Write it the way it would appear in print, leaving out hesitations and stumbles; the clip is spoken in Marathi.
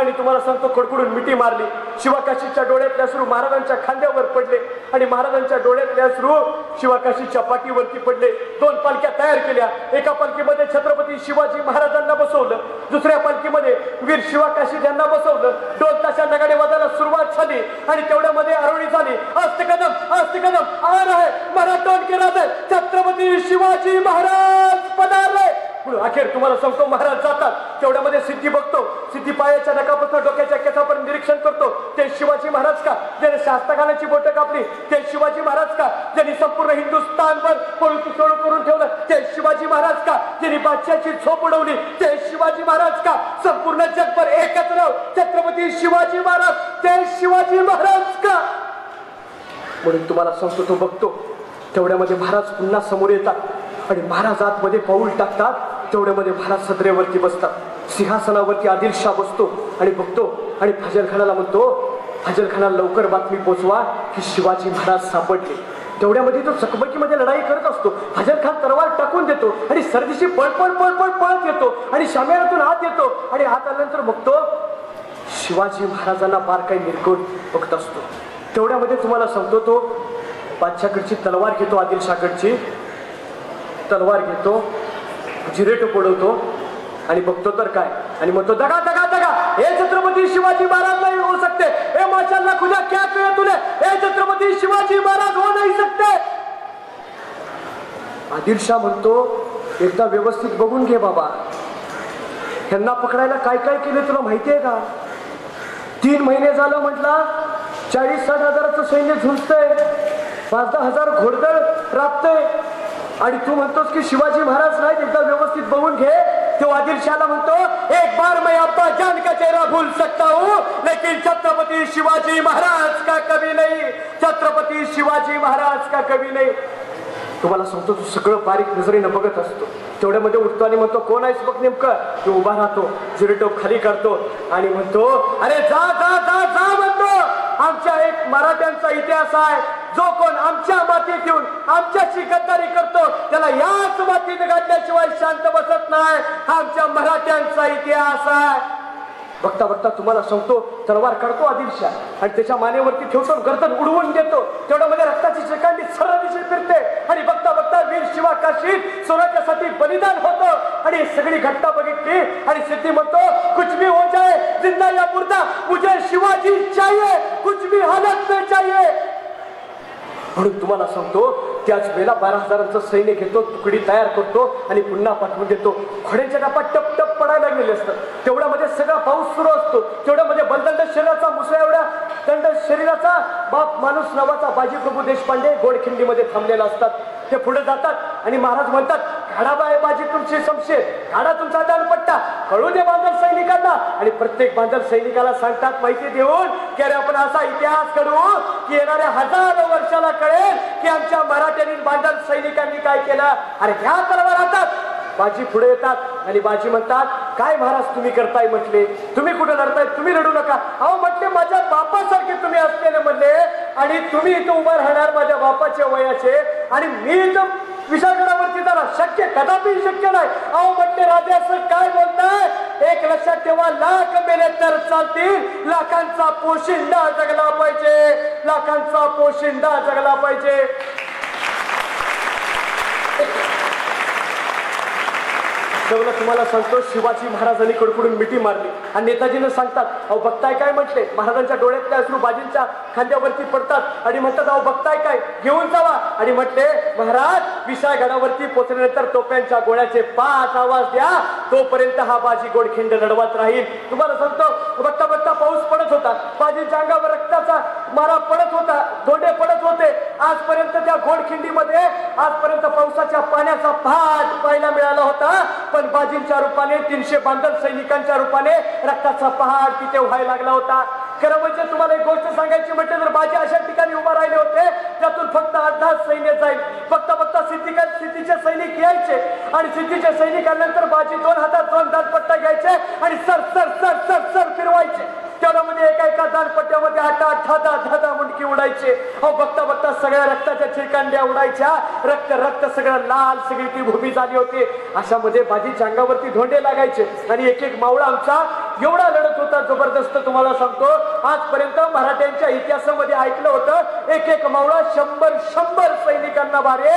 आणि तुम्हाला सांगतो कडकडून मिठी मारली. शिवाकाशीच्या डोळ्यातले अश्रू महाराजांच्या खांद्यावर पडले आणि महाराजांच्या डोळ्यातले अश्रू शिवाकाशीच्या पाठीवरती पडले. दोन पालख्या तयार केल्या. एका पालखीमध्ये छत्रपती शिवाजी महाराजांना बसवलं, दुसऱ्या पालखीमध्ये वीर शिवाकाशी यांना बसवलं. डोल ताशा नगाडे वाजायला सुरुवात झाली आणि तेवढ्यामध्ये आरोळी झाली. अस्ते कदम आ रहा है मराठों के राजा छत्रपती शिवाजी महाराज पधारले. अखेर तुम्हाला सांगतो महाराज जातात. तेवढ्यामध्ये सिद्धी बघतो. सिद्धी पायाच्या नकापासून डोक्याच्या केसापर्यंत निरीक्षण करतो. ते शिवाजी महाराज का ज्याने शास्त्रखानाची बोटं कापली? ते शिवाजी महाराज का ज्यांनी संपूर्ण हिंदुस्थानवर पळून करून ठेवलं? ते शिवाजी महाराज का ज्यांनी बादशाची झोप उडवली? ते शिवाजी महाराज का संपूर्ण जगभर एकच राव छत्रपती शिवाजी महाराज? ते शिवाजी महाराज का? म्हणून तुम्हाला सांगतो तो बघतो. तेवढ्यामध्ये महाराज पुन्हा समोर येतात आणि महाराज आतमध्ये पाऊल टाकतात. तेवढ्यामध्ये महाराज सदरेवरती बसतात. सिंहासनावरती आदिलशाह बसतो आणि बघतो आणि फजलखानाला म्हणतो, फजलखानाला लवकर बातमी पोचवा की शिवाजी महाराज सापडले. तेवढ्यामध्ये तो चकमकीमध्ये लढाई करत असतो. फजलखान तलवार टाकून देतो आणि सरदिशी पळत येतो आणि शामियानातून आत येतो आणि आत आल्यानंतर बघतो शिवाजी महाराजांना बार काही निरखून बघत असतो. तेवढ्यामध्ये तुम्हाला सांगतो तो बादशाकडची तलवार घेतो, आदिलशाहकडची तलवार घेतो, जिरेटो पडवतो आणि बघतो तर काय आणि म्हणतो दगा दगा दगा, हे छत्रपती शिवाजी महाराज नाही हो सकते. हे माशाल्लाह खुदा क्या किया तूने, हे छत्रपती शिवाजी महाराज हो नाही सकते. आदिलशाह म्हणतो एकदा व्यवस्थित बघून घे बाबा, ह्यांना पकडायला काय काय केलं तुला माहितीये का? 3 महिने झालं म्हटलं 40-60 हजाराचं सैन्य झुंजतंय, 5-10 हजार घोडदळ राबतंय आणि तू म्हणतोस की शिवाजी महाराज नाही. एकदा व्यवस्थित बघून घे. तो आदिलशाहला म्हणतो एक बार मैं अब्बा जान का चेहरा भूल सकता हूँ लेकिन छत्रपती शिवाजी महाराज का कभी नहीं, छत्रपती शिवाजी महाराज का कभी नहीं. तुम्हाला सांगतो तू सगळं बारीक नजरेनं बघत असतो. तेवढ्यामध्ये उठतो आणि म्हणतो कोण आहेस बघ नेमकं. तो उभा राहतो, जिरेटोप खाली करतो आणि म्हणतो अरे जा जा जा जा म्हणतो. आमच्या एक मराठ्यांचा इतिहास आहे, जो कोण आमच्या मातीत येऊन आमच्याशी गद्दारी करतो त्याला याच मातीत घातल्याशिवाय शांत बसत नाही. आमच्या मराठ्यांचा इतिहास आहे. बघता बघता तुम्हाला सांगतो तलवार काढतो आदिलशाह आणि त्याच्या मानेवरती ठेवतो, गर्दन उडवून देतो. तेवढ्यामध्ये रक्ताची शेकांडी सरळ दिशेत फिरते आणि बघता बघता वीर शिवाकाशी स्वराज्यासाठी बलिदान होतं आणि सगळी घटना बघितली आणि सिद्धी म्हणतो कुछ भी हो जाए जिंदा या मुर्दा मुझे शिवाजी चाहिए, कुछ भी हालत में चाहिए. म्हणून तुम्हाला सांगतो त्याच वेळेला 12 हजारांचं सैन्य घेतो, तुकडी तयार करतो आणि पुन्हा पाठवून देतो. घोड्यांच्या टापा टप टप पडायला लागलेले असतात. तेवढ्यामध्ये सगळा पाऊस सुरू असतो. तेवढ्यामध्ये बलदंड शरीराचा मुसळा एवढ्या दंड शरीराचा बाप माणूस नावाचा बाजीप्रभू देशपांडे गोडखिंडीमध्ये थांबलेला असतात. ते पुढे जातात आणि महाराज म्हणतात काढा बाय बाजी तुमची समशेर, काढा तुमचा दानपट्टा, कळू दे बांधल सैनिकांना. आणि प्रत्येक बांधल सैनिकाला सांगतात माहिती देऊन की अरे आपण असा इतिहास घडवू की येणाऱ्या हजारो वर्षाला कळेल की आमच्या मराठ्यांनी बांधल सैनिकांनी काय केलं. अरे घ्या तलवार हातात. बाजी पुढे येतात आणि बाजी म्हणतात काय महाराज तुम्ही करताय म्हटले, तुम्ही कुठे लढताय, तुम्ही लढू नका. अहो म्हटले माझ्या बापासारखे तुम्ही असलेले म्हणले आणि तुम्ही इथं उभं राहणार माझ्या बापाच्या वयाचे आणि मी इथं विशाळगडावरती जाणार, शक्य कदापि शक्य नाही. अहो म्हटले राजे असं काय बोलताय. एक लक्षात ठेवा, लाख मेले तर चालतील, लाखांचा पोशिंदा जगला पाहिजे, लाखांचा पोशिंदा जगला पाहिजे. तुम्हाला सांगतो शिवाजी महाराजांनी कडकडून मिठी मारली आणि नेताजीनं सांगतात अहो बघताय काय म्हटले. महाराजांच्या डोळ्यातले अश्रू बाजींच्या खांद्यावरती पडतात आणि म्हणतात अहो बघताय काय, घेऊन जावा. आणि म्हटले महाराज विशाळगडावरती पोहोचल्यानंतर तोफ्यांच्या गोळ्याचे 5 आवाज द्या, तोपर्यंत हा बाजी गोडखिंड लढवत राहील. तुम्हाला सांगतो बघता बघता पाऊस पडत होता, बाजींच्या अंगावर रक्ताचा मारा पडत होता, धोंडे पडत होते. आजपर्यंत त्या गोडखिंडीमध्ये आजपर्यंत पावसाच्या पाण्याचा पहाट पाहायला मिळाला होता, पण बाजींच्या रूपाने 300 बांधल सैनिकांच्या रूपाने रक्ताचा पहाड तिथे व्हायला लागला होता. खरं म्हणजे तुम्हाला एक गोष्ट सांगायची म्हटलं तर बाजी अशा ठिकाणी उभा राहिले होते त्यातून फक्त 8-10 सैन्य जाईल. फक्त सिद्धीचे सैनिक यायचे आणि सिद्धीचे सैनिक आल्यानंतर बाजी 2 हातात 2 दानपट्टा घ्यायचे आणि sir sir sir sir sir फिरवायचे. त्यामध्ये एका दानपट्ट्यामध्ये 8-8 10 मुंडकी उडायचे. अहो बघता बघता सगळ्या रक्ताच्या चिरकांड्या उडायच्या, रक्त रक्त सगळं लाल, सगळी ती भूमी झाली होती. अशामध्ये बाजीच्या अंगावरती धोंडे लागायचे आणि एक एक मावळा आमचा एवढा लढत होता आता जबरदस्त तुम्हाला सांगतो, आजपर्यंत मराठ्यांच्या इतिहासामध्ये ऐकलं होतं एक एक मावळा 100 सैनिकांना बारे